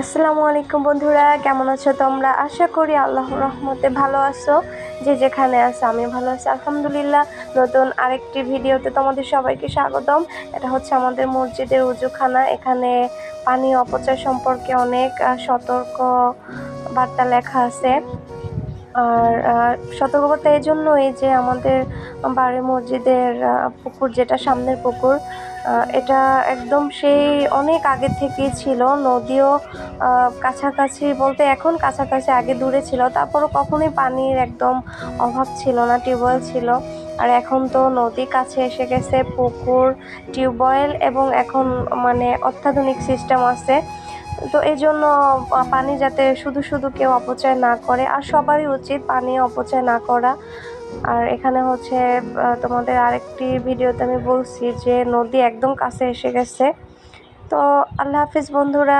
আসসালামু আলাইকুম বন্ধুরা, কেমন আছো তোমরা? আশা করি আল্লাহর রহমতে ভালো আছো। যে যেখানে আছো, আমি ভালো আছি আলহামদুলিল্লাহ। নতুন আরেকটি ভিডিওতে তোমাদের সবাইকে স্বাগতম। এটা হচ্ছে আমাদের মসজিদের উজুখানা। এখানে পানি অপচয় সম্পর্কে অনেক সতর্ক বার্তা লেখা আছে। আর সতর্কতা এই জন্যই যে আমাদের বাড়ির মসজিদের পুকুর, যেটা সামনের পুকুর, এটা একদম সেই অনেক আগে থেকেই ছিল। নদীও কাছাকাছি বলতে এখন কাছাকাছি, আগে দূরে ছিল, তারপরও কখনোই পানির একদম অভাব ছিল না, টিউবওয়েল ছিল। আর এখন তো নদী কাছে এসে গেছে, পুকুর, টিউবওয়েল এবং এখন মানে অত্যাধুনিক সিস্টেম আছে। তো এই জন্য পানি যাতে শুধু শুধু কেউ অপচয় না করে, আর সবারই উচিত পানি অপচয় না করা। আর এখানে হচ্ছে তোমাদের আরেকটি ভিডিওতে আমি বলছি যে নদী একদম কাছে এসে গেছে। তো আল্লাহ হাফিজ বন্ধুরা।